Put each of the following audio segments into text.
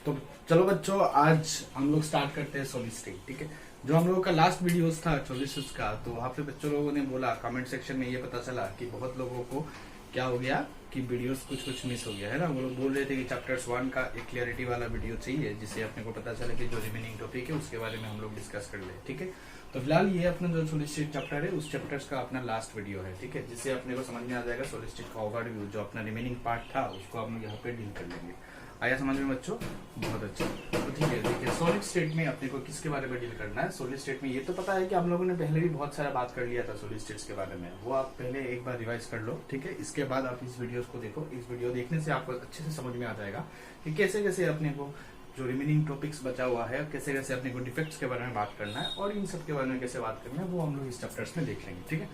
तो चलो बच्चों, आज हम लोग स्टार्ट करते हैं सॉलिड स्टेट। ठीक है, जो हम लोगों का लास्ट वीडियोस था सॉलिड्स का, तो वहाँ पे बच्चों लोगों ने बोला, कमेंट सेक्शन में ये पता चला कि बहुत लोगों को क्या हो गया कि वीडियोस कुछ मिस हो गया है ना। वो लोग बोल रहे थे कि चैप्टर्स 1 का एक क्लियरिटी वाला वीडियो चाहिए, जिससे अपने को पता चले कि जो रिमेनिंग टॉपिक है उसके बारे में हम लोग डिस्कस कर ले। ठीक है, तो फिलहाल ये अपना जो सॉलिड स्टेट चैप्टर है उस चैप्टर्स का अपना लास्ट वीडियो है। ठीक है, जिससे अपने को समझ में आ जाएगा सॉलिड स्टेट का ओवरव्यू, जो अपना रिमेनिंग पार्ट था उसको हम यहाँ पे डील कर लेंगे। आया समझ में बच्चों? बहुत अच्छा। तो ठीक है, देखिए सॉलिड स्टेट में अपने को किसके बारे में डील करना है। सॉलिड स्टेट में ये तो पता है कि हम लोगों ने पहले भी बहुत सारा बात कर लिया था सॉलिड स्टेट्स के बारे में, वो आप पहले एक बार रिवाइज कर लो। ठीक है, इसके बाद आप इस वीडियोस को देखो। इस वीडियो देखने से आपको अच्छे से समझ में आ जाएगा कि कैसे कैसे अपने को जो रिमेनिंग टॉपिक्स बचा हुआ है, कैसे कैसे अपने को डिफेक्ट्स के बारे में बात करना है और इन सब के बारे में कैसे बात करना है, वो हम लोग इस चैप्टर्स में देख लेंगे। ठीक है,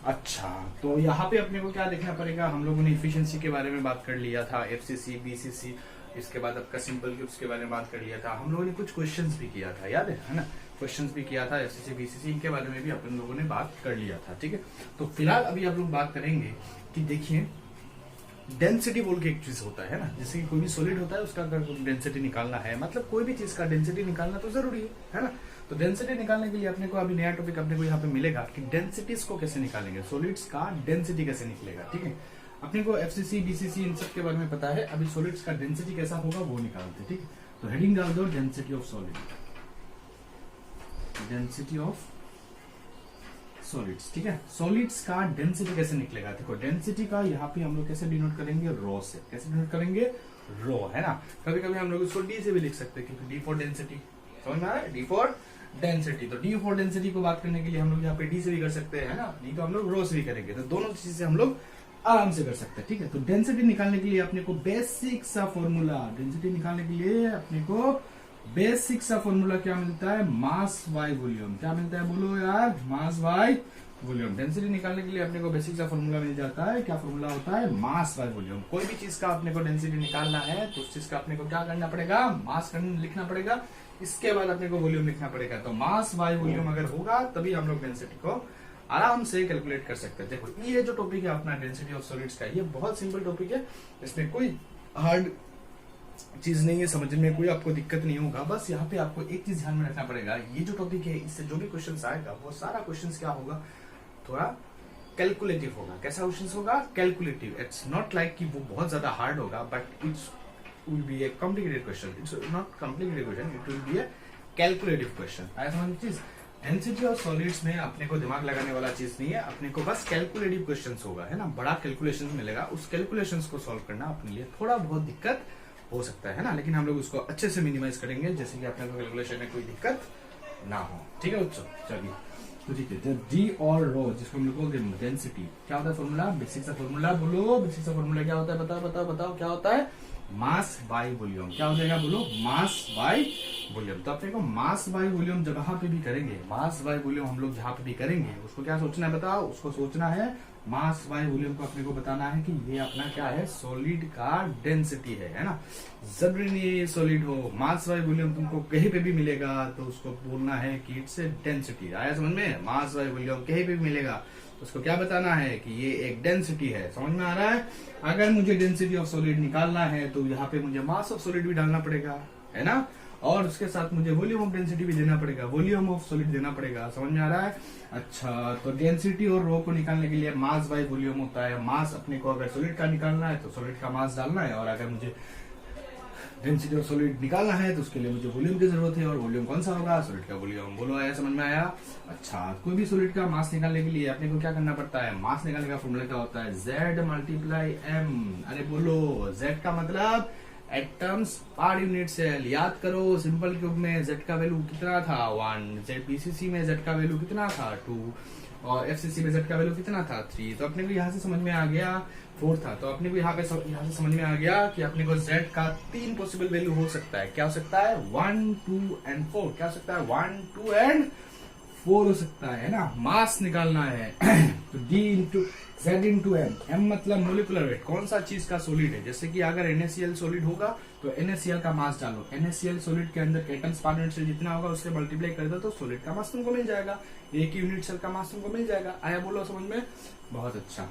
अच्छा तो यहाँ पे अपने को क्या देखना पड़ेगा, हम लोगों ने इफिशिएंसी के बारे में बात कर लिया था, एफसीसी, बीसीसी, इसके बाद आपका सिंपल क्यूब्स के बारे में बात कर लिया था। हम लोगों ने कुछ क्वेश्चंस भी किया था, याद है ना? क्वेश्चंस भी किया था, एफसीसी, बीसीसी, इनके बारे में भी अपन लोगों ने बात कर लिया था। ठीक है, तो फिलहाल अभी आप लोग बात करेंगे कि देखिए डेंसिटी बोल के एक चीज होता है ना, जैसे कि कोई भी सॉलिड होता है उसका अगर डेंसिटी निकालना है, मतलब कोई भी चीज का डेंसिटी निकालना तो जरूरी है ना। तो डेंसिटी निकालने के लिए अपने को अभी नया टॉपिक अपने को यहाँ पे मिलेगा कि डेंसिटीज को कैसे निकालेंगे, सॉलिड्स का डेंसिटी कैसे निकलेगा। ठीक है, अपने को एफसीसी, बीसीसी इन सब के बारे में पता है, अभी सॉलिड्स का डेंसिटी कैसा होगा वो निकालते। ठीक है, तो हेडिंग डाल दो density of solid, density of solids. ठीक है, सॉलिड्स का डेंसिटी कैसे निकलेगा, देखो डेंसिटी का यहाँ पे हम लोग कैसे डिनोट करेंगे, रो से। कैसे डिनोट करेंगे, रो, है ना। कभी कभी हम लोग इसको डी से भी लिख सकते हैं, क्योंकि डी फॉर डेंसिटी, समझ में आ रहा है, डी फॉर डेंसिटी। तो डी फॉर डेंसिटी को बात करने के लिए हम लोग यहाँ पे डी से भी कर सकते हैं ना, डी तो हम लोग रो से भी करेंगे, तो दोनों चीज से हम लोग आराम से कर सकते हैं। ठीक है, तो डेंसिटी निकालने के लिए अपने को बेसिक सा फॉर्मूला, डेंसिटी निकालने के लिए अपने को बेसिक सा फॉर्मूला क्या मिलता है, मास बाय वॉल्यूम। क्या मिलता है बोलो यार, मास बाय वॉल्यूम। डेंसिटी निकालने के लिए अपने को बेसिक सा फॉर्मूला मिल जाता है, क्या फॉर्मूला होता है, मास बाय वॉल्यूम। कोई भी चीज का अपने को डेंसिटी निकालना है तो उस चीज का अपने को क्या करना पड़ेगा, मास लिखना पड़ेगा, इसके बाद अपने को वॉल्यूम लिखना पड़ेगा। तो मास बाय वॉल्यूम अगर होगा तभी हम लोग डेंसिटी को आराम से कैलकुलेट कर सकते हैं। देखो ये जो टॉपिक है अपना डेंसिटी ऑफ सॉलिड्स का, ये बहुत सिंपल टॉपिक है, इसमें कोई हार्ड चीज नहीं है, समझने में कोई आपको दिक्कत नहीं होगा। बस यहाँ पे आपको एक चीज ध्यान में रखना पड़ेगा, ये जो टॉपिक है इससे जो भी क्वेश्चन आएगा वो सारा क्वेश्चन क्या होगा, थोड़ा कैलकुलेटिव होगा। कैसा क्वेश्चन होगा, कैलकुलेटिव। इट्स नॉट लाइक कि वो बहुत ज्यादा हार्ड होगा, but it's will be A complicated question. It's not complicated question, it will be A calculative question. आया समझ चीज? डेंसिटी ऑफ सॉलिड्स में अपने को दिमाग लगाने वाला चीज नहीं है, अपने को बस कैलकुलेटिव क्वेश्चंस होगा, है ना। बड़ा कैलकुलेशंस मिलेगा, उस कैलकुलेशंस को सॉल्व करना अपने लिए थोड़ा बहुत दिक्कत हो सकता है ना, लेकिन हम लोग उसको अच्छे से मिनिमाइज करेंगे, जैसे कि अपने को कैलकुलेशन में कोई दिक्कत ना हो। ठीक है बच्चों, चलिए तो ठीक है, डी और रो, जिसको हम लोग बोलते हैं डेंसिटी, क्या होता है फॉर्मूला, बेसिक सा फॉर्मूला बोलो, बेसिक सा फॉर्मूला क्या होता है, बताओ बताओ बताओ क्या होता है, मास बाय वॉल्यूम। क्या हो जाएगा बोलो, मास बाय वॉल्यूम। तो अपने को मास बाय वॉल्यूम जहां पे भी करेंगे, मास बाय वॉल्यूम हम लोग जहां पे भी करेंगे, उसको क्या सोचना है बताओ, उसको सोचना है मास बाय वॉल्यूम को अपने को बताना है कि ये अपना क्या है, सॉलिड का डेंसिटी है ना। जरूरी नहीं ये सॉलिड हो, मास बाय वॉल्यूम तुमको कहीं पे भी मिलेगा तो उसको बोलना है कि इट्स डेंसिटी। आया समझ में, मास बाय वॉल्यूम कहीं पे भी मिलेगा तो उसको क्या बताना है कि ये एक डेंसिटी है। समझ में आ रहा है? अगर मुझे डेंसिटी ऑफ सॉलिड निकालना है तो यहाँ पे मुझे मास ऑफ सॉलिड भी डालना पड़ेगा, है ना, और उसके साथ मुझे वॉल्यूम ऑफ डेंसिटी भी देना पड़ेगा, वॉल्यूम ऑफ सॉलिड देना पड़ेगा। समझ में आ रहा है? अच्छा, तो डेंसिटी और रो को निकालने के लिए मास बाय वॉल्यूम होता है। मास अपने को अगर सॉलिड का निकालना है तो सॉलिड का मास डालना है, और अगर मुझे डेंसिटी ऑफ सॉलिड निकालना है तो उसके लिए मुझे वॉल्यूम की जरूरत है, और वॉल्यूम कौन सा होगा, सॉलिड का वॉल्यूम। बोलो आया समझ में आया? अच्छा, कोई भी सॉलिड का मास निकालने के लिए अपने को क्या करना पड़ता है, मास निकालने का फॉर्मूला क्या होता है, Z मल्टीप्लाई M। अरे बोलो, Z का मतलब एटम्स पर यूनिट सेल। याद करो, सिंपल क्यूब में Z का वैल्यू कितना था, 1, ZBCC में Z का वैल्यू कितना था, 2, और एफसीसी में Z का वैल्यू कितना था, 3। तो अपने को यहाँ से समझ में आ गया, 4 था। तो अपने को यहाँ से समझ में आ गया कि अपने को Z का 3 पॉसिबल वैल्यू हो सकता है। क्या हो सकता है, 1, 2 एंड 4। क्या हो सकता है, 1, 2 एंड 4 हो सकता है ना। मास निकालना है तो D into Z into M मतलब मोलिकुलर वेट, कौन सा चीज का सॉलिड है। जैसे कि अगर NaCl सॉलिड होगा तो NaCl का मास डालो, NaCl सॉलिड के अंदर एटम्स पर यूनिट सेल जितना होगा उससे मल्टीप्लाई कर दो तो सॉलिड का मास तुमको मिल जाएगा, एक यूनिट सेल का मास तुमको मिल जाएगा। आया बोलो समझ में? बहुत अच्छा।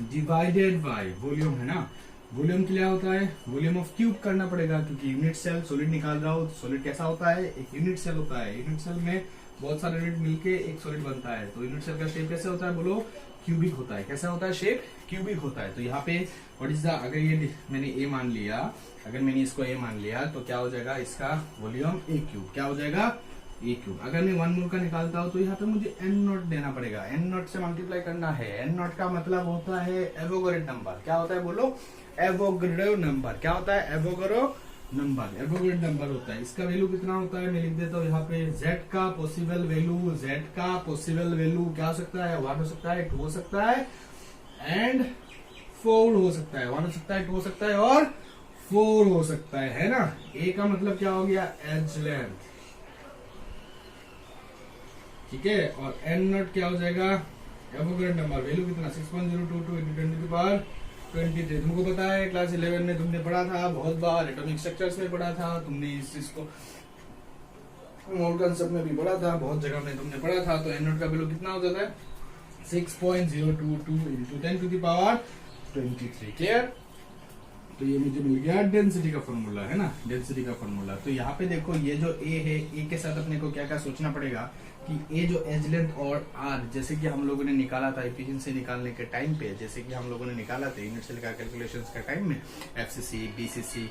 डिवाइडेड बाय वॉल्यूम है ना, वॉल्यूम क्या होता है, वॉल्यूम ऑफ क्यूब करना पड़ेगा, क्योंकि यूनिट सेल सॉलिड निकाल रहा हो तो सॉलिड कैसा होता है, एक यूनिट सेल होता है। यूनिट सेल में बहुत सारे यूनिट मिलके एक सॉलिड बनता है। तो यूनिट सेल का शेप कैसे होता है, बोलो क्यूबिक होता है। कैसा होता है शेप, क्यूबिक होता है। तो यहाँ पे व्हाट इज द, अगर ये मैंने ए मान लिया, अगर मैंने इसको ए मान लिया तो क्या हो जाएगा, इसका वॉल्यूम ए क्यूब, क्या हो जाएगा ए क्यूब। अगर मैं 1 मोल का निकालता हूं तो यहाँ पे मुझे एन नॉट देना पड़ेगा, एन नॉट से मल्टीप्लाई करना है। एन नॉट का मतलब होता है एवोगैड्रो नंबर। क्या होता है बोलो, एवोगैड्रो नंबर। क्या होता है, एवोगैड्रो नंबर, एवोगैड्रो नंबर होता है। इसका वैल्यू कितना होता है, मैं लिख देता हूँ यहाँ पे, z का पॉसिबल वैल्यू, z का पॉसिबल वैल्यू क्या हो सकता है, 1 हो सकता है, 2 हो सकता है एंड 4 हो सकता है। 1 हो सकता है, 2 हो सकता है और 4 हो सकता है ना। a का मतलब क्या हो गया, एज लेंथ, ठीक है। और एन नॉट क्या हो जाएगा, एवोगैड्रो नंबर, वैल्यू कितना 6.022 into 10 to the power 23। तुमको पता है क्लास 11 में तुमने पढ़ा था, बहुत बार एटॉमिक स्ट्रक्चर्स में पढ़ा था तुमने, इस चीज को मोल कंसेप्ट में भी पढ़ा था, बहुत जगह में तुमने पढ़ा था। तो एन नॉट का वैल्यू कितना हो जाता है, 6.022 into 10 to the power 23। Clear. तो ये मुझे मिल गया डेंसिटी का फॉर्मूला, है ना, डेंसिटी का फॉर्मूला। तो यहाँ पे देखो ये जो ए है, ए के साथ अपने को क्या क्या सोचना पड़ेगा कि ए जो एज लेंथ और आर, जैसे कि हम लोगों ने निकाला था एफिशिएंसी निकालने के टाइम पे, जैसे कि हम लोगों ने निकाला था यूनिट सेल का कैलकुलेशंस का टाइम में, एफसीसी बीसीसी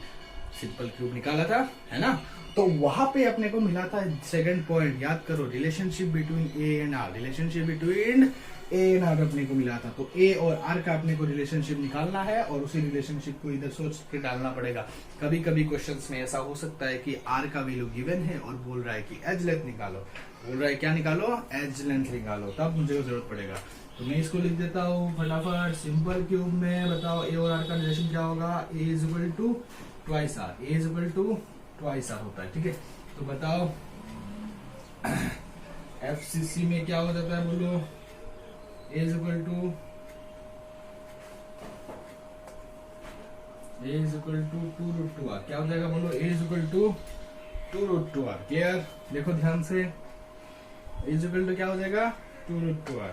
सिंपल क्यूब निकाला था, है ना। तो वहां पे अपने को मिला था सेकंड पॉइंट, याद करो, relationship between a and r, relationship between a and r अपने को मिला था। तो ए और आर का अपने को रिलेशनशिप निकालना है और उसी रिलेशनशिप को इधर सोच के डालना पड़ेगा। कभी कभी क्वेश्चंस में ऐसा हो सकता है कि आर का वैल्यू गिवन है और बोल रहा है कि एज लेंथ निकालो, बोल रहा है क्या निकालो, एज लेंथ निकालो, तब मुझे जरूरत पड़ेगा। तो मैं इसको लिख देता हूँ फटाफट। सिंपल क्यूब में बताओ ए और आर का रिलेशन क्या होगा, A is equal to twice R, A is equal to twice R होता है, ठीक है। तो बताओ एफसीसी में क्या हो जाता है, बोलो a is equal to 2√2r, क्या हो जाएगा बोलो, a is equal to 2√2r। Clear. देखो ध्यान से, ए इज इक्वल टू क्या हो जाएगा 2√2r,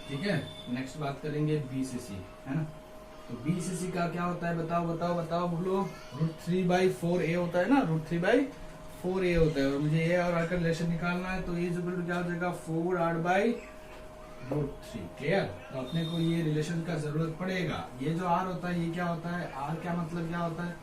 ठीक है। नेक्स्ट बात करेंगे बीसीसी, है ना। तो बीसीसी का क्या होता है, बताओ बताओ बताओ बोलो, √3/4a होता है ना, √3/4a होता है। और मुझे ए और आर का रिलेशन निकालना है, तो ए इज इक्वल टू क्या हो जाएगा 4r/√3। क्लियर। तो अपने को ये रिलेशन का जरूरत पड़ेगा। ये जो आर होता है ये क्या होता है, आर क्या मतलब क्या होता है,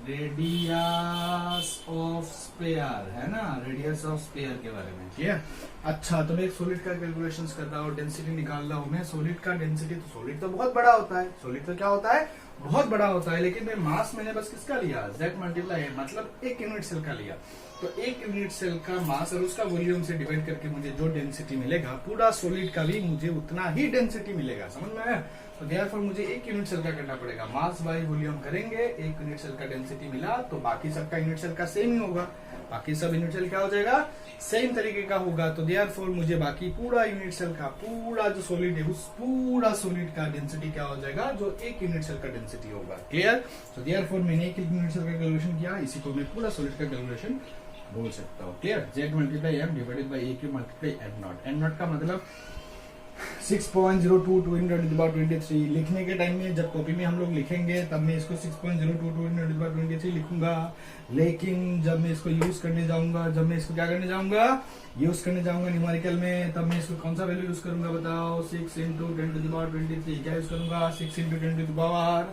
रेडियस ऑफ स्फीयर, है ना, रेडियस ऑफ स्फीयर के बारे में। ठीक है। अच्छा, तो मैं एक सॉलिड का कैलकुलेशंस कर रहा हूँ, डेंसिटी निकाल रहा हूँ मैं। सॉलिड का डेंसिटी, तो सॉलिड तो बहुत बड़ा होता है, सॉलिड तो क्या होता है, बहुत बड़ा होता है। लेकिन मैं मास मैंने बस किसका लिया, Z मल्टीप्लाई, मतलब एक यूनिट सेल का लिया। तो एक यूनिट सेल का मास और उसका वॉल्यूम से डिवाइड करके मुझे जो डेंसिटी मिलेगा, पूरा सॉलिड का भी मुझे उतना ही डेंसिटी मिलेगा। समझ में आया। तो देयरफॉर मुझे एक यूनिट सेल का करना पड़ेगा, मास बाय वॉल्यूम करेंगे, एक यूनिट सेल का डेंसिटी मिला तो बाकी सबका यूनिट सेल का सेम ही होगा, बाकी सब यूनिट सेल क्या हो जाएगा, सेम तरीके का होगा। तो देयरफॉर मुझे बाकी पूरा यूनिट सेल का, पूरा जो सॉलिड है उस पूरा सॉलिड का डेंसिटी क्या हो जाएगा, जो एक यूनिट सेल का डेंसिटी होगा। क्लियर। तो देयरफॉर मैंने एक यूनिट सेल का कैलकुलेशन किया, इसी को मैं पूरा सॉलिड का कैलकुलेशन बोल सकता हूँ। Clear. Z multiply M divided by A cube multiply N not. N not का मतलब 6.022 into 10 to the power 23। लिखने के टाइम में जब कॉपी में हम लोग लिखेंगे तब मैं इसको 6.022 into 10 to the power 23 लिखूंगा। लेकिन जब मैं इसको यूज करने जाऊंगा, जब मैं इसको क्या करने जाऊंगा, यूज करने जाऊंगा न्यूमेरिकल में, तब मैं इसको कौन सा वैल्यू यूज करूंगा बताओ, 6 into 10 to the power 23। क्या यूज करूंगा, 6 into 10 to the power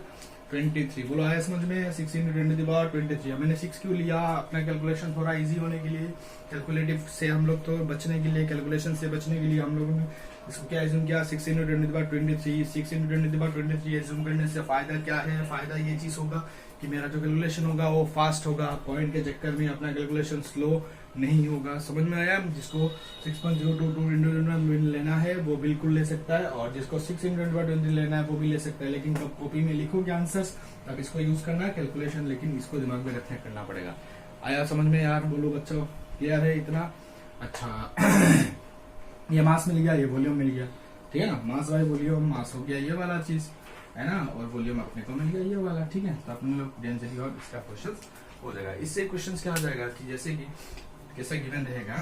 23। बोलो आया समझ में, 6 into 10 to the power 23। मैंने 6 क्यों लिया, अपना कैलकुलेशन थोड़ा इजी होने के लिए, कैलकुलेटिव से हम लोग तो बचने के लिए, कैलकुलेशन से बचने के लिए हम लोगों ने इसको क्या एज्यूम किया, 6 into 10 to the power 23। 6 into 10 to the power 23 assume करने से फायदा क्या है, फायदा ये चीज होगा कि मेरा जो कैलकुलेशन होगा वो फास्ट होगा, पॉइंट के चक्कर में अपना कैलकुलेशन स्लो नहीं होगा। समझ में आया। जिसको 6.022 into लेना है वो बिल्कुल ले सकता है, और जिसको 6 into 10 to the power 23 लेना है वो भी ले सकता है। लेकिन जब कॉपी में लिखोगे आंसर्स तब इसको यूज करना है कैलकुलेशन, लेकिन इसको दिमाग में रखने करना पड़ेगा। आया समझ में यार, बोलो बच्चों, क्लियर है इतना। अच्छा ये मास मिल गया, ये वॉल्यूम मिल गया, ठीक है ना, मास बाय वॉल्यूम, मास हो गया ये वाला चीज, है ना, और वॉल्यूम अपने को मिल गया ये वाला, ठीक है। तो अपने लोग डेंसिटी और इसका क्वेश्चन हो जाएगा। इससे क्वेश्चन क्या हो जाएगा कि जैसे कि कैसा गिवन रहेगा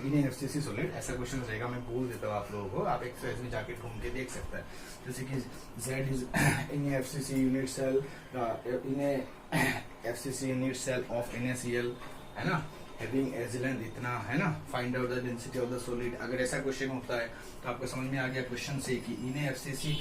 इन एफसीसी सॉलिड, ऐसा क्वेश्चन रहेगा, मैं बोल देता हूँ आप लोगों को, आप एक्सरसाइज में जाके ढूंढ के देख सकते हैं। जैसे कि Z is in FCC unit cell, in FCC unit cell of NaCl, है ना, हैविंग एज लेंथ इतना, है ना, find out the density of the solid. अगर ऐसा क्वेश्चन होता है तो आपको समझ में आ गया क्वेश्चन से कि in FCC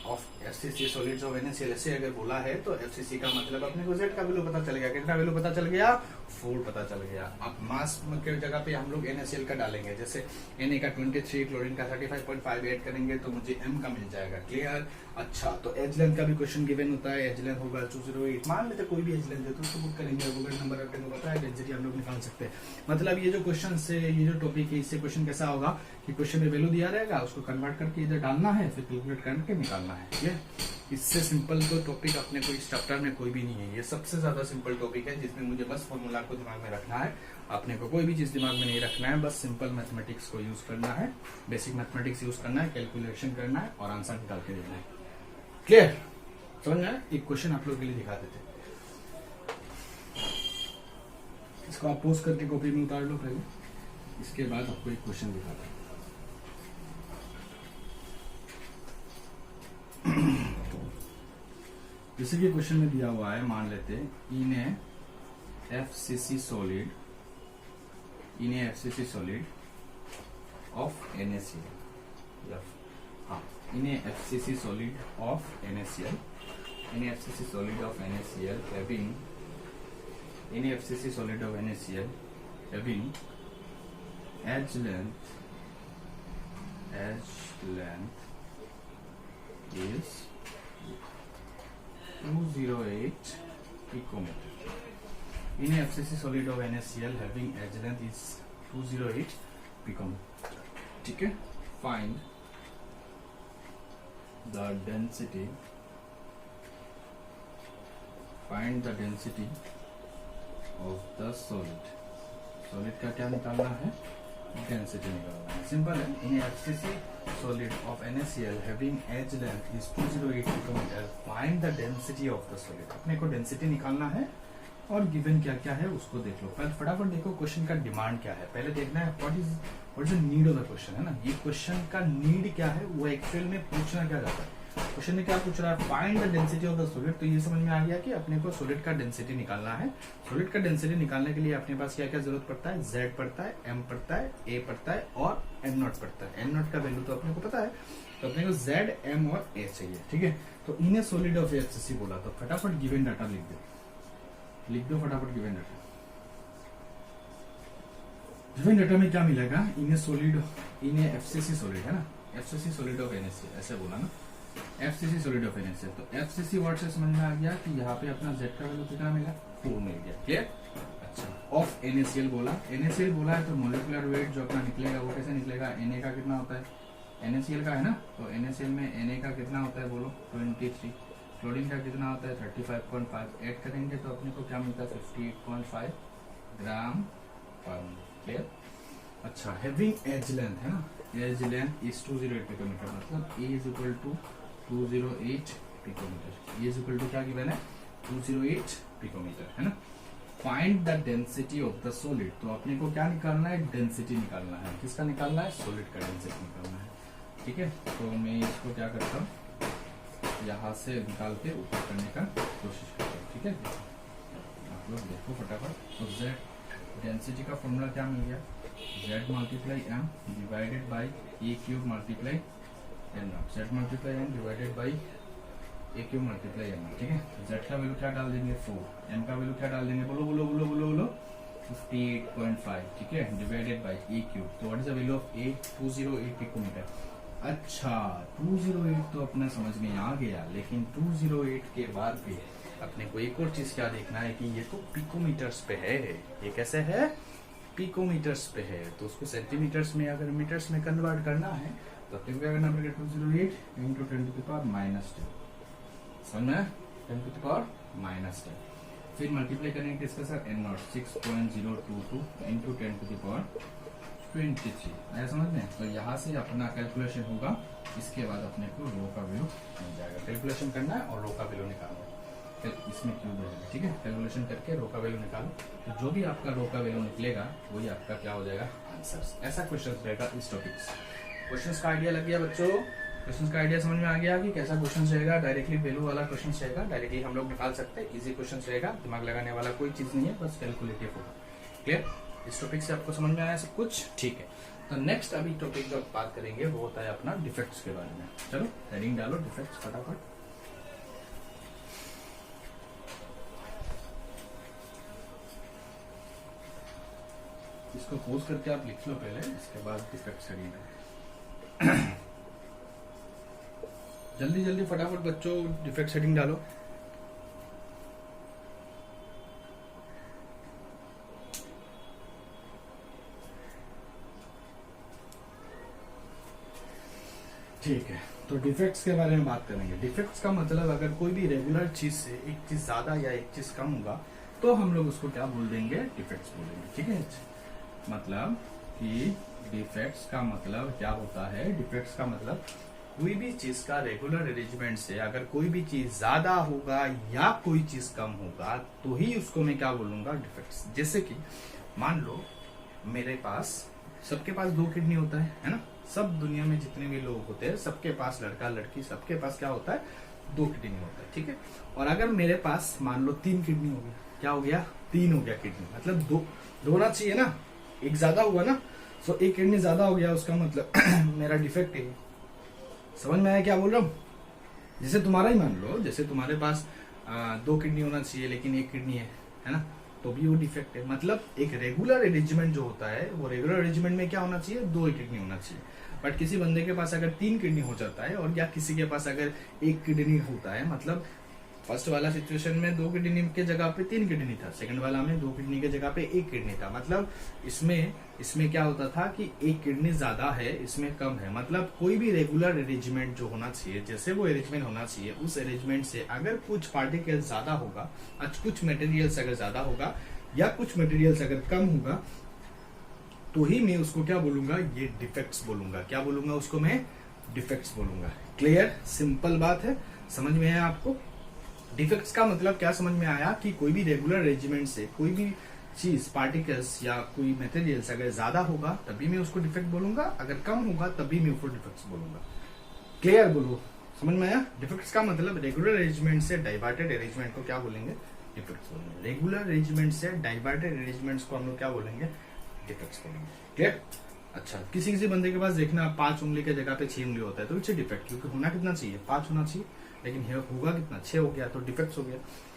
of FCC solids of NaCl ऐसे अगर बोला है तो एफसीसी का मतलब अपने को Z का वैल्यू पता चल गया। कितना वैल्यू पता चल गया? 4 पता चल गया। अब मास के जगह पे हम लोग NaCl का डालेंगे, जैसे Na का 23, क्लोरीन का 35.5 ऐड करेंगे तो मुझे M का मिल जाएगा। क्लियर? अच्छा, तो एज लेंथ का भी क्वेश्चन गिवन होता है, एज लेंथ होगा 208। मान लेते कोई भी एज लेंथ है तो उसको पुट करेंगे, वोल्ट नंबर अपने को पता है, डेंसिटी हम लोग निकाल सकते हैं। मतलब ये जो क्वेश्चन से, ये जो टॉपिक है, इससे क्वेश्चन कैसा होगा कि क्वेश्चन में वैल्यू दिया रहेगा, उसको कन्वर्ट करके इधर डालना है, फिर कैलकुलेट करके निकालना है। ठीक है, इससे सिंपल तो टॉपिक अपने को इस चैप्टर में कोई भी नहीं है। ये सबसे ज्यादा सिंपल टॉपिक है जिसमें मुझे बस फॉर्मूला को दिमाग में रखना है। अपने को कोई भी चीज दिमाग में नहीं रखना है, बस सिंपल मैथमेटिक्स को यूज करना है, बेसिक मैथमेटिक्स यूज करना है, कैलकुलेशन करना है और आंसर निकाल के देना है। क्लियर? समझ में? एक क्वेश्चन आप लोग के लिए दिखा देते, इसको आप पोस्ट करके कॉपी में उतार लो पहले, इसके बाद आपको एक क्वेश्चन दिखाता हूं। जैसे कि क्वेश्चन में दिया हुआ है, मान लेते in FCC solid, in FCC solid of NaCl, हाँ, in FCC solid of NaCl, in FCC solid of NaCl having, in FCC solid of NaCl having edge length is 208 picometer. In a FCC solid of NaCl having edge length is 208 picometer. ठीक है, find the density of the solid. solid का क्या निकालना है? Density निकालना है। Simple है। In FCC solid of NaCl having edge length is 208 picometer, find the density of the solid. अपने को डेंसिटी निकालना है और गिवन क्या क्या है उसको देख लो। पहले फटाफट देखो क्वेश्चन का डिमांड क्या है, पहले देखना है what is the need of the question, है ना। ये क्वेश्चन का नीड क्या है, वो एक्चुअल में पूछना क्या जाता है। क्वेश्चन में क्या पूछ रहा है? Find the density of the solid. तो ये समझ में आ गया कि अपने को सॉलिड का डेंसिटी निकालना है। सॉलिड का डेंसिटी निकालने के लिए अपने पास क्या क्या जरूरत पड़ता है? Z पड़ता है, M पड़ता है, A पड़ता है और M0 पड़ता है। M0 का वैल्यू तो अपने को पता है, तो अपने को Z, M और A चाहिए। ठीक है, तो इन सॉलिड ऑफ एफसीसी बोला तो फटाफट गिवन डाटा लिख दो फटाफट गिवन डाटा। गिवन डाटा में क्या मिलेगा? In solid, in FCC solid, है ना, एफसीसी सॉलिड ऑफ NaCl ऐसे बोला ना, एफसीसी सॉलिड ऑफ NaCl। तो एफसीसी वर्ड से समझ में आ गया कि यहाँ पे अपना Z का वैल्यू कितना मिला? 4 मिल गया। क्लियर? अच्छा, ऑफ NaCl बोला, NaCl बोला है तो मोलिकुलर वेट जो अपना निकलेगा वो कैसे निकलेगा? Na का कितना होता है? NaCl का है ना, तो NaCl में Na का कितना होता है बोलो? 23। क्लोरीन का कितना होता है? 35.5। ऐड करेंगे तो अपने को क्या मिलता है? 58.5 ग्राम पर मोल। क्लियर? अच्छा, हैविंग एज लेंथ, है ना, एज लेंथ इज 208 पिकोमीटर, मतलब A is equal to 208 picometer. ये इज इक्वल टू क्या गिवन है? 208 पिकोमीटर, है ना। Find the density of the solid. तो अपने को क्या निकालना है? डेंसिटी निकालना है। किसका निकालना है? सॉलिड का डेंसिटी निकालना है। ठीक है, तो मैं इसको क्या करता हूँ, यहाँ से निकाल के ऊपर करने का कोशिश करता हूँ। ठीक है, आप लोग देखो फटाफट। तो Z डेंसिटी का फॉर्मूला क्या मिल गया? Z multiply M divided by A cube multiply N0। Z multiply M divided by A cube multiply N0। ठीक है, तो Z का वैल्यू क्या डाल देंगे? 4। M का वैल्यू क्या डाल देंगे? बोलो बोलो बोलो बोलो बोलो 58.5। ठीक है, डिवाइडेड बाई A क्यूब। तो what is the value of A? 208 picometer. अच्छा, 208 तो अपना समझ में आ गया, लेकिन 208 के बाद भी अपने को एक और चीज क्या देखना है कि ये तो पिकोमीटर्स पे है। ये कैसे है? पिकोमीटर्स पे है, तो उसको सेंटीमीटर्स में अगर मीटर्स में कन्वर्ट करना है तो अपने को क्या करना पड़ेगा? 208 इंटू 10 टू द पावर -10। समझ में? 10 टू द पावर -10। फिर मल्टीप्लाई करेंगे किसके साथ? N0 6.022 into 10 to the power 23। आया समझ में? तो यहाँ से अपना कैलकुलेशन होगा, इसके बाद अपने को रो का वैल्यू मिल जाएगा। कैलकुलेशन करना है और रो का वैल्यू निकालना है। इसमें क्यूब रहेगा, ठीक है। कैलकुलेशन करके रो का वैल्यू निकालो, तो जो भी आपका रो का वैल्यू निकलेगा वही आपका क्या हो जाएगा, आंसर। ऐसा क्वेश्चन रहेगा इस टॉपिक से। क्वेश्चन का आइडिया लग गया बच्चों, क्वेश्चन का आइडिया समझ में आ गया कि कैसा क्वेश्चन रहेगा। डायरेक्टली वैल्यू वाला क्वेश्चन रहेगा, डायरेक्टली हम लोग निकाल सकते हैं। इजी क्वेश्चन रहेगा, दिमाग लगाने वाला कोई चीज नहीं है, बस कैलकुलेटिव होगा। क्लियर? इस टॉपिक से आपको समझ में आया सब कुछ, ठीक है। तो नेक्स्ट अभी टॉपिक जो बात करेंगे वो होता है अपना डिफेक्ट्स के बारे में। चलो हेडिंग डालो डिफेक्ट्स फटाफट। इसको पोज करके आप लिख लो पहले, इसके बाद डिफेक्ट्स हेडिंग जल्दी जल्दी फटाफट बच्चों डिफेक्ट हेडिंग डालो। ठीक है, तो डिफेक्ट्स के बारे में बात करेंगे। डिफेक्ट्स का मतलब अगर कोई भी रेगुलर चीज से एक चीज ज्यादा या एक चीज कम होगा तो हम लोग उसको क्या बोल देंगे, डिफेक्ट्स बोलेंगे, ठीक है। मतलब कि डिफेक्ट्स का मतलब क्या होता है, डिफेक्ट्स का मतलब कोई भी चीज का रेगुलर अरेंजमेंट से अगर कोई भी चीज ज्यादा होगा या कोई चीज कम होगा तो ही उसको मैं क्या बोलूंगा, डिफेक्ट्स। जैसे कि मान लो मेरे पास, सबके पास 2 किडनी होता है ना। सब दुनिया में जितने भी लोग होते हैं सबके पास, लड़का लड़की सबके पास क्या होता है, 2 किडनी होता है, ठीक है। और अगर मेरे पास मान लो 3 किडनी हो गया, क्या हो गया, 3 हो गया किडनी, मतलब 2 होना चाहिए ना, एक ज्यादा हुआ ना, सो एक किडनी ज्यादा हो गया, उसका मतलब मेरा डिफेक्ट है। समझ में आया क्या बोल रहा हूँ? जैसे तुम्हारा ही मान लो, जैसे तुम्हारे पास 2 किडनी होना चाहिए लेकिन 1 किडनी है ना, तो भी वो डिफेक्ट है। मतलब एक रेगुलर अरेंजमेंट जो होता है वो रेगुलर अरेंजमेंट में क्या होना चाहिए, 2 किडनी होना चाहिए। बट किसी बंदे के पास अगर 3 किडनी हो जाता है और या किसी के पास अगर 1 किडनी होता है, मतलब फर्स्ट वाला सिचुएशन में 2 किडनी के जगह पे 3 किडनी था, सेकंड वाला में 2 किडनी के जगह पे 1 किडनी था। मतलब इसमें क्या होता था कि 1 किडनी ज्यादा है, इसमें कम है। मतलब कोई भी रेगुलर अरेंजमेंट जो होना चाहिए, जैसे वो अरेंजमेंट होना चाहिए, उस अरेंजमेंट से अगर कुछ पार्टिकल ज्यादा होगा, आज कुछ मटेरियल्स अगर ज्यादा होगा या कुछ मटेरियल्स अगर कम होगा तो ही मैं उसको क्या बोलूंगा, ये डिफेक्ट्स बोलूंगा। क्या बोलूंगा उसको मैं, डिफेक्ट्स बोलूंगा। क्लियर? सिंपल बात है, समझ में आया आपको? डिफेक्ट्स का मतलब क्या समझ में आया कि कोई भी रेगुलर अरेंजमेंट से कोई भी चीज, पार्टिकल्स या कोई मटेरियल्स अगर ज्यादा होगा तभी मैं उसको डिफेक्ट बोलूंगा, अगर कम होगा तभी मैं उसको डिफेक्ट्स बोलूंगा। क्लियर? बोलो, समझ में आया? डिफेक्ट्स का मतलब रेगुलर अरेंजमेंट से डाइवर्टेड अरेंजमेंट को क्या बोलेंगे, डिफेक्ट्स बोलेंगे। रेगुलर अरेंजमेंट से डाइवर्टेड अरेंजमेंट्स को हम लोग क्या बोलेंगे, डिफेक्ट्स बोलेंगे। क्लियर? अच्छा, किसी बंदे के पास देखना 5 उंगली के जगह पे 6 उंगली होता है तो इट्स डिफेक्ट, क्योंकि होना कितना चाहिए, 5 होना चाहिए, लेकिन होगा कितना, 6 हो गया, तो डिफेक्ट हो गया।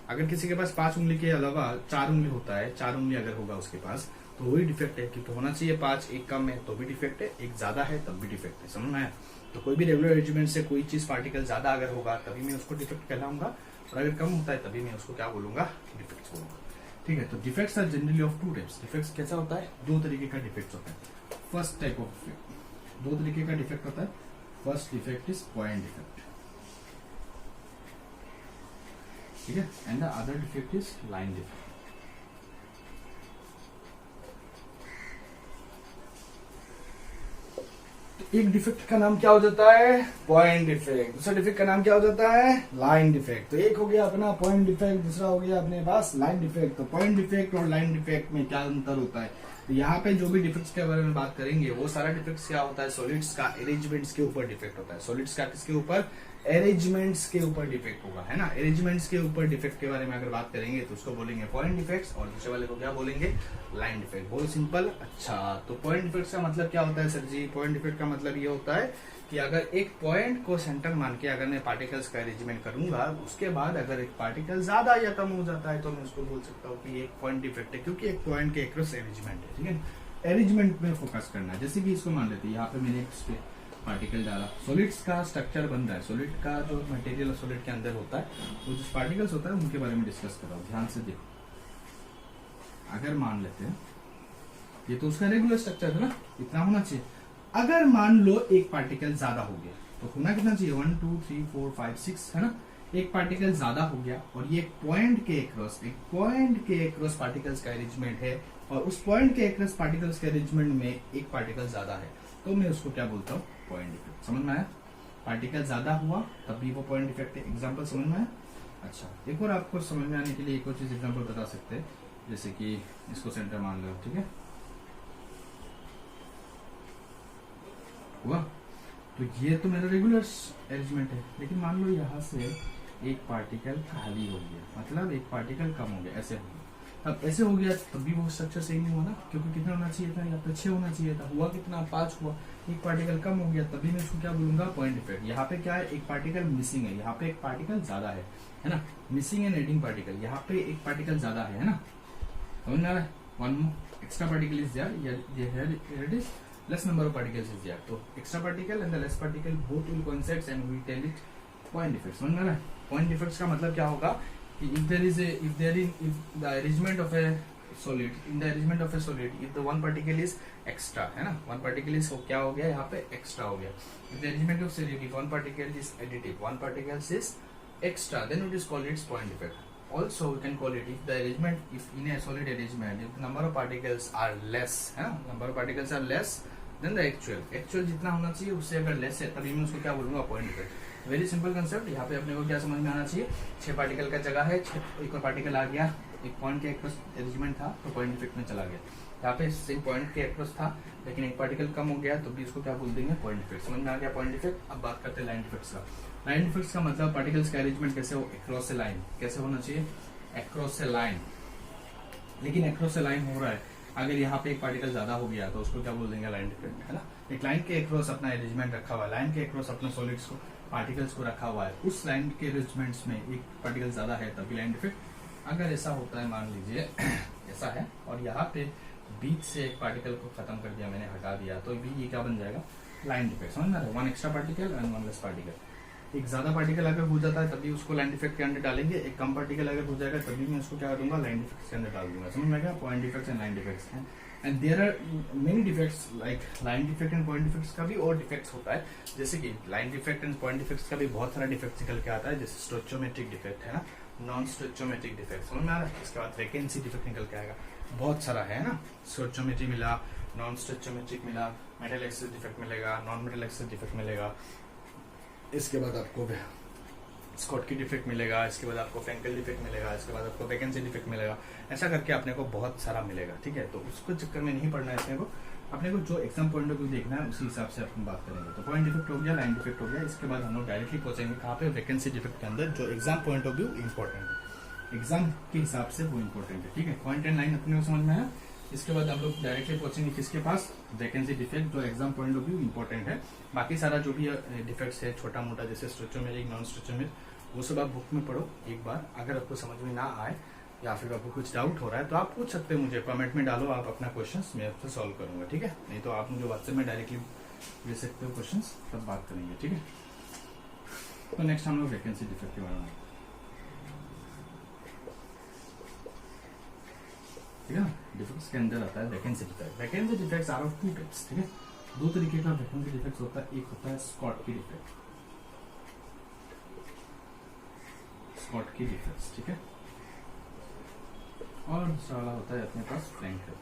अगर किसी के पास 5 उंगली के अलावा 4 उंगली होता है, 4 उंगली अगर होगा उसके पास तो वही डिफेक्ट है, क्योंकि होना चाहिए 5, एक कम है तो भी डिफेक्ट है, एक ज्यादा है तब भी डिफेक्ट है। समझ में आया? तो कोई भी रेगुलर अरेंजमेंट से कोई चीज पार्टिकल ज्यादा अगर होगा तभी मैं उसको डिफेक्ट कहलाऊंगा, और अगर कम होता है तभी मैं उसको क्या बोलूंगा, डिफेक्ट बोलूंगा। ठीक है, तो defects are generally of 2 types. Defects कैसा होता है, 2 तरीके का डिफेक्ट होता है। फर्स्ट टाइप ऑफ डिफेक्ट, 2 तरीके का डिफेक्ट होता है। First defect is point defect, ठीक है, and the other defect is line defect. एक डिफेक्ट का नाम क्या हो जाता है, पॉइंट डिफेक्ट। दूसरा डिफेक्ट का नाम क्या हो जाता है, लाइन डिफेक्ट। तो एक हो गया अपना पॉइंट डिफेक्ट, दूसरा हो गया अपने पास लाइन डिफेक्ट। तो पॉइंट डिफेक्ट और लाइन डिफेक्ट में क्या अंतर होता है, तो यहाँ पे जो भी डिफेक्ट्स के बारे में बात करेंगे वो सारा डिफेक्ट्स क्या होता है, सॉलिड्स का अरेंजमेंट्स के ऊपर डिफेक्ट होता है। सॉलिड्स का किसके ऊपर, अरेंजमेंट्स के ऊपर डिफेक्ट होगा, है ना। अरेंजमेंट्स के ऊपर डिफेक्ट के बारे में अगर बात करेंगे तो उसको बोलेंगे पॉइंट डिफेक्ट्स, और दूसरे वाले को क्या बोलेंगे, लाइन डिफेक्ट। बहुत सिंपल। अच्छा, तो पॉइंट डिफेक्ट का मतलब क्या होता है सर जी? पॉइंट डिफेक्ट का मतलब ये होता है कि अगर एक पॉइंट को सेंटर मान के अगर मैं पार्टिकल्स का अरेंजमेंट करूंगा, उसके बाद अगर एक पार्टिकल ज्यादा या कम हो जाता है तो मैं उसको बोल सकता हूँ कि एक पॉइंट डिफेक्ट है, क्योंकि एक पॉइंट के एक्रॉस अरेंजमेंट है। ठीक है, अरेंजमेंट में फोकस करना है। जैसे कि इसको मान लेते हैं, यहाँ पे मैंने इस पे पार्टिकल डाला, सॉलिड्स का स्ट्रक्चर बन रहा है, सॉलिड का जो मटेरियल सॉलिड के अंदर होता है, वो जो पार्टिकल्स होता है उनके बारे में डिस्कस कर रहा हूँ। ध्यान से देखो, अगर मान लेते हैं ये तो उसका रेगुलर स्ट्रक्चर है ना, इतना होना चाहिए। अगर मान लो एक पार्टिकल ज्यादा हो गया तो होना कितना चाहिए, 1 2 3 4 5 6, है ना। एक पार्टिकल ज्यादा हो गया और ये एक पॉइंट के एक्रॉस पार्टिकल्स का अरेंजमेंट है, और उस पॉइंट के एक्रॉस पार्टिकल्स के अरेंजमेंट में एक पार्टिकल ज्यादा है, तो मैं उसको क्या बोलता हूँ, पॉइंट डिफेक्ट। समझ में आया? पार्टिकल ज्यादा हुआ तब भी वो पॉइंट डिफेक्ट है। एग्जांपल समझ में आया? अच्छा, एक और आपको समझ में आने के लिए एक और चीज एग्जाम्पल बता सकते हैं, जैसे कि इसको सेंटर मान लो, ठीक है, हुआ। तो ये तो मेरा रेगुलर अरेंजमेंट है, लेकिन मान लो यहाँ से एक पार्टिकल खाली हो गया, मतलब एक पार्टिकल कम हो गया, ऐसे हो गया। अब ऐसे हो गया तब भी वो स्ट्रक्चर सही नहीं हुआ ना, क्योंकि कितना होना चाहिए था, यहाँ पे 6 होना चाहिए था, हुआ कितना, 5 हुआ। एक पार्टिकल कम हो गया, तभी मैं इसको क्या बोलूंगा, पॉइंट डिफेक्ट। यहाँ पे क्या है, एक पार्टिकल मिसिंग है, यहाँ पे एक पार्टिकल ज्यादा है ना, मिसिंग एंड एडिंग पार्टिकल, यहाँ पे एक पार्टिकल ज्यादा है ना, समझ में आ रहा है, one extra particle is there, it is less number of particles is there, तो extra particle and the less particle both will coincide and we tell it point defects। समझ में आ रहा है, point defects का मतलब क्या होगा कि if the arrangement of a solid, in the arrangement of a solid, if the one particle is extra, है ना, one particle is क्या हो गया यहाँ पे, extra हो गया। if the arrangement of solid, if one particle is additive, one particle is extra, then it is called its point defect। Also we can call it, if the arrangement, if in a solid arrangement, if the number of particles are less, है ना, number of particles are less than the actual जितना होना चाहिए उससे अगर less है, तभी मैं उसको क्या बोलूंगा, point defect. Very simple concept. यहाँ पे अपने को क्या समझ में आना चाहिए, 6 पार्टिकल का जगह है, 6 एक और पार्टिकल आ गया, एक पॉइंट के एक्रोस अरेंजमेंट था तो पॉइंट डिफेक्ट में चला गया। यहाँ पे सेम पॉइंट के एक्रोस था लेकिन एक पार्टिकल कम हो गया, तो भी इसको क्या बोल देंगे, पॉइंट डिफेक्ट। समझ में आ गया पॉइंट डिफेक्ट। अब बात करते हैं लाइन डिफेक्ट्स का। लाइन डिफेक्ट्स का मतलब पार्टिकल्स का अरेंजमेंट कैसे हो, एक्रोस से लाइन, कैसे होना चाहिए, एक्रोस से लाइन। लेकिन एक्रोस से लाइन हो रहा है, अगर यहाँ पे एक पार्टिकल ज्यादा हो गया तो उसको क्या बोल देंगे, लाइन डिफेक्ट, है ना। एक लाइन के एक्रोस अपना अरेंजमेंट रखा हुआ है, लाइन के एक्रोस अपने सॉलिड्स को, पार्टिकल्स को रखा हुआ है, उस लाइन के अरेंजमेंट्स में एक पार्टिकल ज्यादा है तभी लाइन डिफेक्ट। अगर ऐसा होता है, मान लीजिए ऐसा है और यहाँ पे बीच से एक पार्टिकल को खत्म कर दिया मैंने, हटा दिया, तो भी ये क्या बन जाएगा, लाइन डिफेक्ट। समझ में आ रहा है, one extra particle and one less particle. एक ज्यादा पार्टिकल अगर हो जाता है तभी उसको लाइन डिफेक्ट के अंदर डालेंगे, एक कम पार्टिकल अगर हो जाएगा तभी मैं उसको क्या करूंगा, लाइन डिफेक्ट के अंदर डाल दूंगा। समझ में आ गया, point defects and line defects हैं। And there are many defects like line defect and point defects का भी और डिफेक्ट्स होता है, जैसे कि line defect and point defects का भी बहुत सारा डिफेक्ट निकल के आता है, जैसे स्टोइचोमेट्रिक डिफेक्ट है ना, नॉन स्टोइचोमेट्रिक डिफेक्ट। समझ में आ रहा है। इसके बाद वैकेंसी डिफेक्ट निकल के आएगा, बहुत सारा है ना, स्टोइचोमेट्री मिला, नॉन स्टोइचोमेट्रिक मिला, मेटल एक्सेस डिफेक्ट मिलेगा, नॉन मेटल एक्सेस डिफेक्ट मिलेगा, इसके बाद आपको स्कॉटकी डिफेक्ट मिलेगा, इसके बाद आपको फ्रेंकल डिफेक्ट मिलेगा, इसके बाद आपको वैकेंसी डिफेक्ट मिलेगा। ऐसा करके अपने को बहुत सारा मिलेगा, ठीक है। तो उसको चक्कर में नहीं पड़ना है अपने को जो एग्जाम पॉइंट ऑफ व्यू देखना है उसी हिसाब से अपन बात करेंगे। तो पॉइंट डिफेक्ट हो गया, लाइन डिफेक्ट हो गया, इसके बाद हम लोग डायरेक्टली पहुंचेंगे कहाँ पे, वैकेंसी डिफेक्ट के अंदर, जो exam point of view important है, एग्जाम के हिसाब से वो इंपॉर्टेंट है, ठीक है। पॉइंट एंड लाइन अपने को समझ में आया। इसके बाद हम लोग डायरेक्टली पहुंचेंगे किसके पास, वैकेंसी डिफेक्ट, जो exam point of view important है। बाकी सारा जो भी डिफेक्ट्स है छोटा मोटा, जैसे स्टोइचोमेट्रिक, नॉन स्टोइचोमेट्रिक, वो सब आप बुक में पढ़ो एक बार। अगर आपको समझ में ना आए या फिर आपको कुछ डाउट हो रहा है तो आप पूछ सकते हैं मुझे, कमेंट में डालो आप अपना क्वेश्चंस, मैं आपसे सॉल्व करूंगा, ठीक है। नहीं तो आप मुझे व्हाट्सएप में डायरेक्टली दे सकते हो क्वेश्चंस, तब बात करेंगे, ठीक है। तो नेक्स्ट हम लोग वैकेंसी डिफेक्ट के बारे में, ठीक है ना। डिफेक्ट्स के अंदर आता है vacancy defect. Vacancy defects are of 2 types, ठीक है। 2 तरीके का वैकेंसी डिफेक्ट्स होता है, एक होता है स्कॉटकी डिफेक्ट, स्कॉटकी डिफेक्ट्स, ठीक है, और दूसरा वाला होता है अपने पास Frenkel.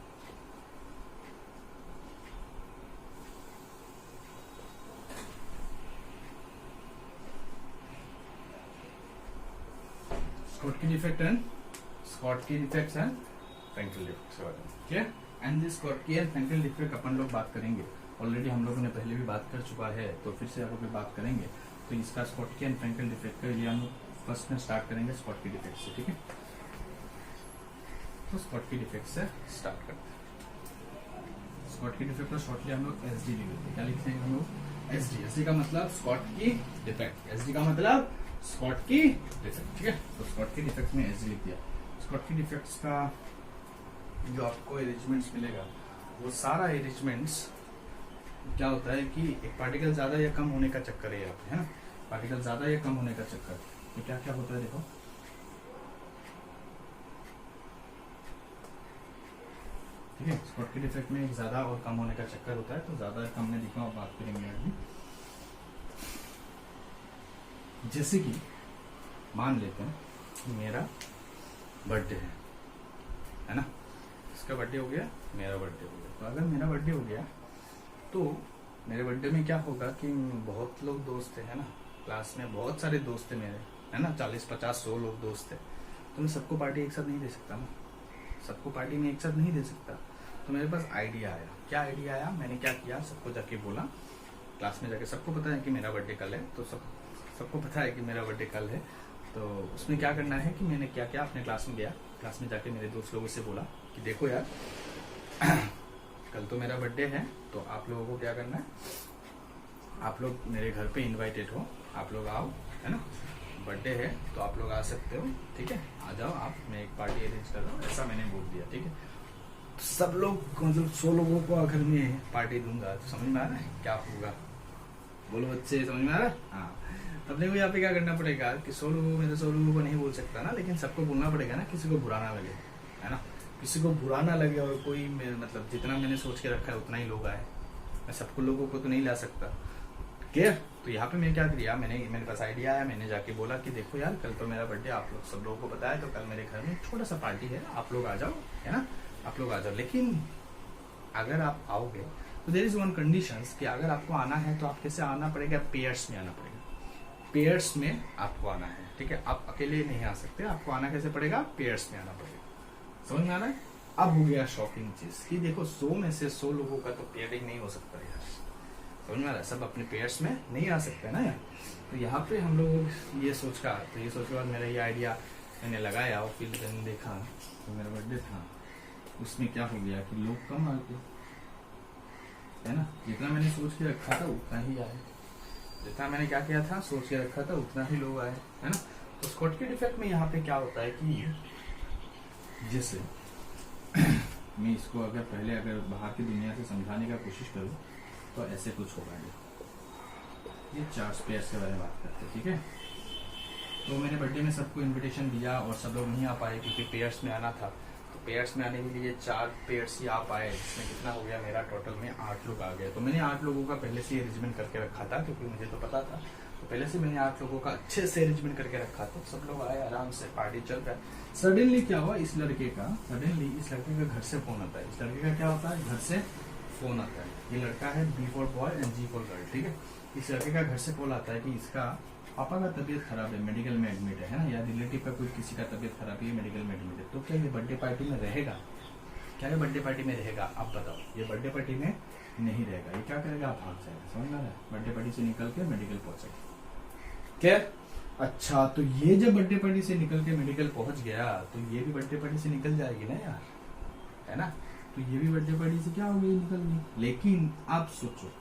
Schottky defect and Frenkel defects, ठीक है। And this Schottky and Frenkel defect अपन लोग बात करेंगे, ऑलरेडी हम लोगों ने पहले भी बात कर चुका है, तो फिर से आप बात करेंगे। तो इसका स्कॉटकी एंड फ्रैंकल डिफेक्ट के लिए हम फर्स्ट में स्टार्ट करेंगे स्कॉटकी डिफेक्ट से, ठीक है। तो स्कॉटकी डिफेक्ट से स्टार्ट करते हैं। स्कॉटकी डिफेक्ट को शॉर्टली हम लोग एसडी लिख देते हैं। क्या लिखते हैं हम लोग, एसडी। एसडी का मतलब स्कॉटकी डिफेक्ट, एसडी का मतलब स्कॉटकी डिफेक्ट, ठीक है। तो स्कॉटकी डिफेक्ट में एसडी लिख दिया। स्कॉटकी डिफेक्ट्स का जो आपको अरेंजमेंट्स मिलेगा, वो सारा अरेंजमेंट्स क्या होता है कि एक पार्टिकल ज्यादा या कम होने का चक्कर है यहाँ पे, है ना, पार्टिकल ज्यादा या कम होने का चक्कर। तो क्या क्या होता है देखो, ठीक है। स्कॉटकी डिफेक्ट में एक ज्यादा और कम होने का चक्कर होता है, तो ज्यादा कम में दिखा बात करेंगे अभी। जैसे कि मान लेते हैं मेरा बर्थडे है ना, इसका बर्थडे हो गया, मेरा बर्थडे हो गया। तो अगर मेरा बर्थडे हो गया तो मेरे बर्थडे में क्या होगा कि बहुत लोग दोस्त है ना, क्लास में बहुत सारे दोस्त है मेरे, है ना, 40-50-100 लोग दोस्त थे, तो मैं सबको पार्टी एक साथ नहीं दे सकता ना, सबको पार्टी में एक साथ नहीं दे सकता। तो मेरे पास आइडिया आया। क्या आइडिया आया, मैंने क्या किया, सबको जाके बोला क्लास में जाके, सबको पता है कि मेरा बर्थडे कल है, तो सबको पता है कि मेरा बर्थडे कल है, तो उसमें क्या करना है कि मैंने क्या किया, अपने क्लास में गया, क्लास में जाके मेरे दोस्त लोगों से बोला कि देखो यार कल तो मेरा बर्थडे है, तो आप लोगों को क्या करना है, आप लोग मेरे घर पे इनवाइटेड हो, आप लोग आओ, है ना, बर्थडे है तो आप लोग आ सकते हो, ठीक है, आ जाओ आप, मैं एक पार्टी अरेंज कर रहा हूँ, ऐसा मैंने बोल दिया, ठीक है। तो सब लोग मतलब 100 लोगों को अगर मैं पार्टी दूंगा तो समझ में आ रहा है क्या होगा, बोलो बच्चे, समझ में आ रहा है? हाँ, अपने को यहाँ पे क्या करना पड़ेगा कि 100 लोगों में तो 100 लोगों को नहीं बोल सकता ना, लेकिन सबको बोलना पड़ेगा ना, किसी को बुरा ना लगे, है ना, किसी को बुरा ना लगे, और कोई मतलब जितना मैंने सोच के रखा है उतना ही लोग आए, मैं सबको लोगों को तो नहीं ला सकता, क्लियर। तो यहाँ पे मैं क्या किया, मेरे पास आइडिया आया, मैंने जाके बोला कि देखो यार कल तो मेरा बर्थडे, आप लोग सब लोगों को पता है, तो कल मेरे घर में छोटा सा पार्टी है, आप लोग आ जाओ, है ना, आप लोग आ जाओ, लेकिन अगर आप आओगे तो देयर इज वन कंडीशन कि अगर आपको आना है तो आप कैसे आना पड़ेगा, पेयर्स में आना पड़ेगा, पेयर्स में आपको आना है, ठीक है, आप अकेले नहीं आ सकते, आपको आना कैसे पड़ेगा, पेयर्स में आना पड़ेगा, समझ में आ रहा है। अब हो गया शॉकिंग चीज कि देखो 100 में से 100 लोगों का तो पेयरिंग नहीं हो सकता यार, समझ में आ रहा है, सब अपने पेयर्स में नहीं आ सकते ना यार। तो यहाँ पे हम लोग ये सोच के बाद मेरा ये आइडिया मैंने लगाया, और फिर मैंने देखा तो मेरा बर्थडे था, उसमें क्या हो गया कि लोग कम आ गए, है ना, जितना मैंने सोच के रखा था उतना ही आए, जितना मैंने क्या किया था सोच के रखा था उतना ही लोग आए, है ना। तो स्कॉटकी इफेक्ट में यहाँ पे क्या होता है कि जैसे मैं इसको अगर बाहर की दुनिया से समझाने का कोशिश करूँ तो ऐसे कुछ होगा, ये 4 पेयर्स के बारे में बात करते हैं, ठीक है। तो मैंने बर्थडे में सबको इनविटेशन दिया और सब लोग नहीं आ पाए क्योंकि पेयर्स में आना था, तो पेयर्स में आने के लिए 4 पेयर्स ही आ पाए, जिसमें कितना हो गया मेरा टोटल में 8 लोग आ गए। तो मैंने 8 लोगों का पहले से अरेंजमेंट करके रखा था, क्योंकि मुझे तो पता था, तो पहले से मैंने 8 लोगों का अच्छे से अरेंजमेंट करके रखा था, सब लोग आए, आराम से पार्टी चल रहा है। सडनली क्या हुआ, इस लड़के का घर से फोन आता है, इस लड़के का क्या होता है, घर से फोन आता है, ये लड़का है B for boy and G for girl, ठीक है। इस लड़के का घर से कॉल आता है कि इसका पापा का तबीयत खराब है, मेडिकल में एडमिट है ना, या रिलेटिव का कोई किसी का तबीयत खराब है, मेडिकल में एडमिट है, तो क्या ये बर्थडे पार्टी में रहेगा, क्या ये बर्थडे पार्टी में रहेगा, आप बताओ। ये बर्थडे पार्टी में नहीं रहेगा, ये क्या करेगा, भाग जाएगा, समझ में आ रहा है, बर्थडे पार्टी से निकल के मेडिकल पहुंचेगा, क्या। अच्छा, तो ये जब बर्थडे पार्टी से निकल के मेडिकल पहुंच गया तो ये भी बर्थडे पार्टी से निकल जाएगी ना यार, है ना, तो ये भी बर्थडे पार्टी से क्या हो गई, निकल गई। लेकिन आप सोचो,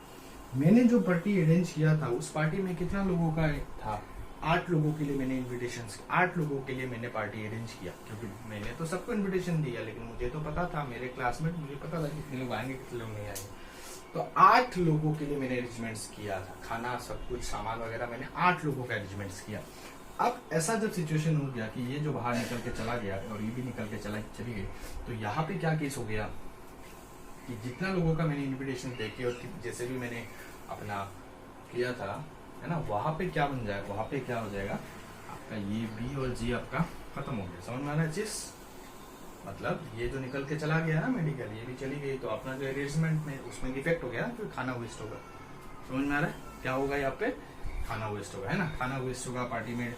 मैंने जो पार्टी अरेंज किया था उस पार्टी में कितना लोगों का था, 8 लोगों के लिए मैंने इनविटेशन, 8 लोगों के लिए मैंने पार्टी अरेंज किया, क्योंकि मैंने तो सबको इनविटेशन दिया, लेकिन मुझे तो पता था, मेरे क्लासमेट मुझे पता था कितने लोग आएंगे कितने लोग नहीं आएंगे, तो 8 लोगों के लिए मैंने अरेंजमेंट्स किया था, खाना सब कुछ सामान वगैरह मैंने 8 लोगों का अरेंजमेंट्स किया। अब ऐसा जब सिचुएशन हो गया कि ये जो बाहर निकल के चला गया और ये भी निकल के चली गई, तो यहाँ पे क्या केस हो गया कि जितना लोगों का मैंने इन्विटेशन देके और जैसे भी मैंने अपना किया था, है ना, वहां पे क्या बन जाएगा, वहां पे क्या हो जाएगा, आपका ये B और G आपका खत्म हो गया, समझ में आ रहा है चीज, मतलब ये जो निकल के चला गया ना मेडिकल, ये भी चली गई, तो अपना जो अरेंजमेंट में उसमें डिफेक्ट हो गया ना, फिर खाना वेस्ट होगा, समझ में आ रहा है क्या होगा, यहाँ पे खाना वेस्ट होगा, है ना, खाना वेस्ट होगा, पार्टी में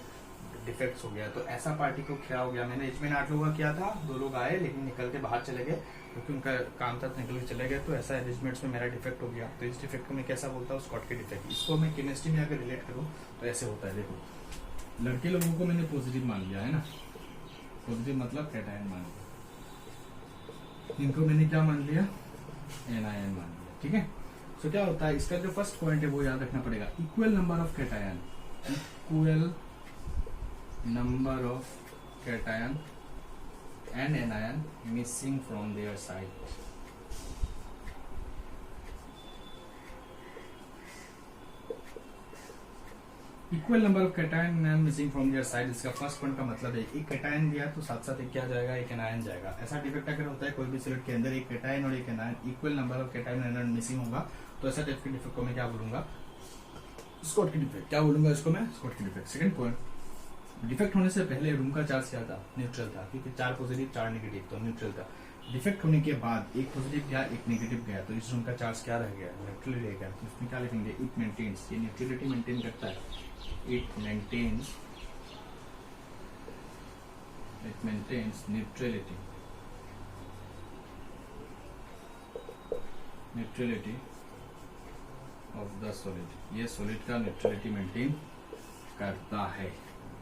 डिफेक्ट्स हो गया। तो ऐसा पार्टी को क्या हो गया, मैंने इसमें 8 लोगों का किया था, 2 लोग आए लेकिन निकल के बाहर चले गए क्योंकि उनका काम था, निकल के चले गए, तो ऐसा अरेंजमेंट्स में मेरा डिफेक्ट हो गया। तो इस डिफेक्ट को मैं कैसा बोलता हूँ, स्कॉटकी डिफेक्ट। इसको मैं केमिस्ट्री में अगर रिलेट करूँ तो ऐसे होता है, देखो लड़के लोगों को मैंने पॉजिटिव मान लिया, है ना, पॉजिटिव मतलब कैटायन मान लिया, इनको मैंने क्या मान लिया, एनायन मान लिया, ठीक है। तो क्या होता है, इसका जो फर्स्ट पॉइंट है वो याद रखना पड़ेगा, equal number of cation, equal number of cation and anion missing from their side. Equal number of cation and missing from their side, इसका फर्स्ट पॉइंट का मतलब है एक कैटायन गया तो साथ साथ एक क्या जाएगा, एक एनायन जाएगा। ऐसा डिफेक्ट अगर होता है कोई भी सॉलिड के अंदर एक कैटायन और एक anion, equal number of cation and anion missing होगा, तो ऐसा टाइप के डिफेक्ट को मैं क्या बोलूंगा, स्कॉटकी डिफेक्ट। क्या बोलूंगा इसको मैं, Schottky defect. Second point, defect होने से पहले रूम का चार्ज क्या था, न्यूट्रल था, क्योंकि 4 पॉजिटिव 4 नेगेटिव, तो न्यूट्रल था। डिफेक्ट होने के बाद एक पॉजिटिव गया एक नेगेटिव गया, तो इस रूम का चार्ज क्या रह गया, न्यूट्रल रह गया। तो इसमें क्या लिखेंगे, इट मेंटेन्स, ये न्यूट्रलिटी मेंटेन करता है, it maintains it maintains neutrality of the solid, ये सॉलिड का न्यूट्रलिटी मेंटेन करता है।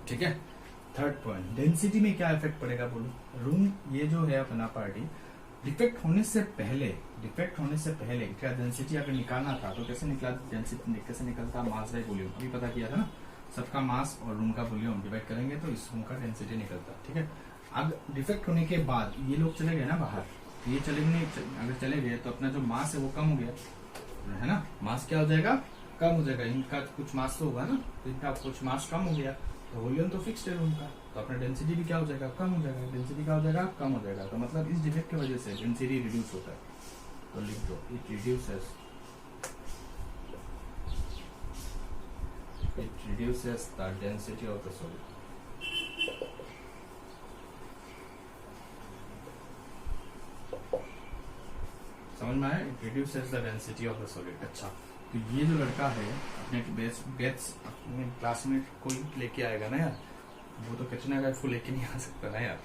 ठीक है। थर्ड पॉइंट, डेंसिटी में क्या इफेक्ट पड़ेगा बोलो। रूम ये जो है अपना पार्टी डिफेक्ट होने से पहले क्या डेंसिटी अगर निकालना था तो कैसे निकला, डेंसिटी कैसे निकलता, मास बाय वॉल्यूम, अभी पता किया था ना, सबका मास और रूम का वॉल्यूम डिवाइड करेंगे तो इस रूम का डेंसिटी निकलता। ठीक है। अब डिफेक्ट होने के बाद ये लोग चले गए ना बाहर, ये चले नहीं, अगर चले गए तो अपना जो मास है वो कम हो गया है ना, मास क्या हो जाएगा, कम हो जाएगा, इनका कुछ मास तो होगा ना, तो इनका कुछ मास कम हो गया तो वॉल्यूम तो फिक्स्ड है रूम का, तो अपना डेंसिटी भी क्या हो जाएगा, कम हो जाएगा, डेंसिटी क्या हो जाएगा, कम हो जाएगा। तो मतलब इस डिफेक्ट की वजह से डेंसिटी रिड्यूस होता है, तो लिख दो it reduces the density of the solid. समझ में आया, it reduces the density of the solid. अच्छा, तो ये जो लड़का है अपने बेस अपने क्लासमेट कोई लेके आएगा ना यार, वो तो कैटरीना कैफ को लेके नहीं आ सकता ना यार,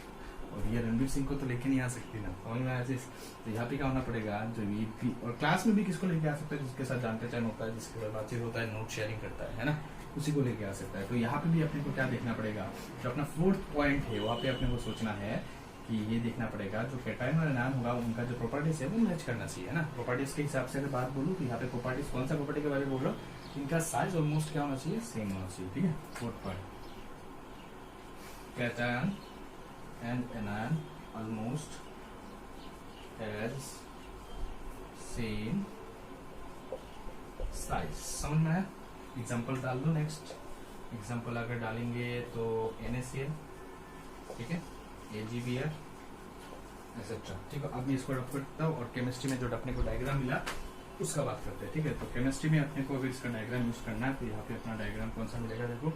और ये रणवीर सिंह को तो लेके नहीं आ सकती ना, समझ में आया चीज। तो यहाँ पे क्या होना पड़ेगा, जो ये भी और क्लास में भी किसको लेके आ सकता है, जिसके साथ जान पहचान होता है, जिसके साथ बातचीत होता है, नोट शेयरिंग करता है ना, उसी को लेके आ सकता है। तो यहाँ पे भी अपने को क्या देखना पड़ेगा, जो अपना फोर्थ पॉइंट है वहाँ पे अपने को सोचना है कि ये देखना पड़ेगा जो कैटायन और एनायन होगा उनका जो प्रॉपर्टीज है वो मैच करना चाहिए है ना। प्रॉपर्टीज के हिसाब से अगर बात बोलूँ तो यहाँ पे प्रॉपर्टीज कौन सा प्रॉपर्टी के बारे में बोल रहा हूँ, इनका साइज ऑलमोस्ट क्या होना चाहिए, सेम होना चाहिए। ठीक है। Fourth point, cation and anion almost has same size. समझ में आया। एग्जाम्पल डाल दो। नेक्स्ट एग्जाम्पल अगर डालेंगे तो NaCl, ठीक है, AgBr एक्सेट्रा। ठीक है। अब मैं इसको रख करता हूँ और केमिस्ट्री में जो अपने को डायग्राम मिला उसका बात करते हैं। ठीक है। तो केमिस्ट्री में अपने को अगर इसका डायग्राम यूज करना है तो यहाँ पे अपना डायग्राम कौन सा मिलेगा, देखो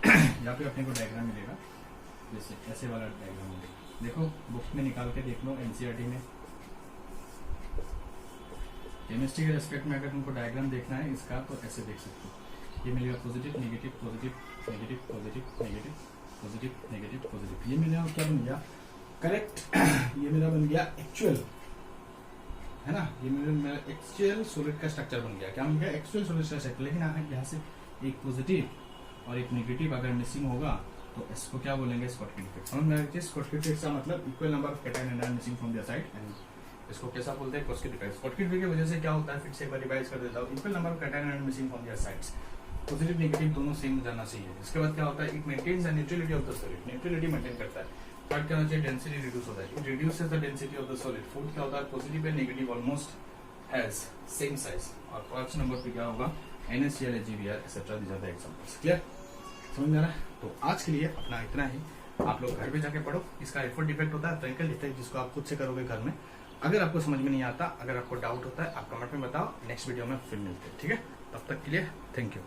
यहाँ पे अपने को डायग्राम मिलेगा, जैसे ऐसे वाला डायग्राम मिलेगा, देखो बुक में निकाल के देख लो, NCERT में केमिस्ट्री के रेस्पेक्ट में अगर तुमको डायग्राम देखना है इसका तो ऐसे देख सकते हो। ये मिलेगा positive negative positive negative positive negative positive negative positive, ये मेरा क्या बन गया, करेक्ट ये मेरा बन गया एक्चुअल, है ना, ये मेरा एक्चुअल सॉलिड का स्ट्रक्चर बन गया। क्या बन गया, एक्चुअल सॉलिड का स्ट्रक्चर। लेकिन यहाँ से एक पॉजिटिव और एक नेगेटिव अगर मिसिंग होगा तो इसको क्या बोलेंगे, स्कॉटकी डिफेक्ट। समझ में आया। स्कॉटकी डिफेक्ट का मतलब equal number of cation and anion missing from their side, and इसको कैसा बोलते हैं, स्कॉटकी डिफेक्ट। स्कॉटकी डिफेक्ट की वजह से क्या होता है, फिर से एक बार रिवाइज कर देता हूँ, equal number of cation and anion missing from their sides, positive negative दोनों सेम जाना चाहिए। इसके बाद क्या होता है, it maintains the neutrality of the solid, neutrality maintain करता है। थर्ड क्या होना चाहिए, डेंसिटी रिड्यूस होता है, it reduces the density of the solid. Fourth क्या होता है, positive and negative almost has same size. और पांच नंबर पे क्या होगा, NaCl AgBr etcetera, these are the examples. Clear, समझ में आ रहा है। तो आज के लिए अपना इतना ही, आप लोग घर पे जाके पढ़ो। इसका एफर्ट डिफेक्ट होता है, ट्विंकल डिफेक्ट, जिसको आप खुद से करोगे घर में। अगर आपको समझ में नहीं आता, अगर आपको डाउट होता है, आप कमेंट में बताओ, नेक्स्ट वीडियो में फिर मिलते हैं। ठीक है, तब तक के लिए थैंक यू।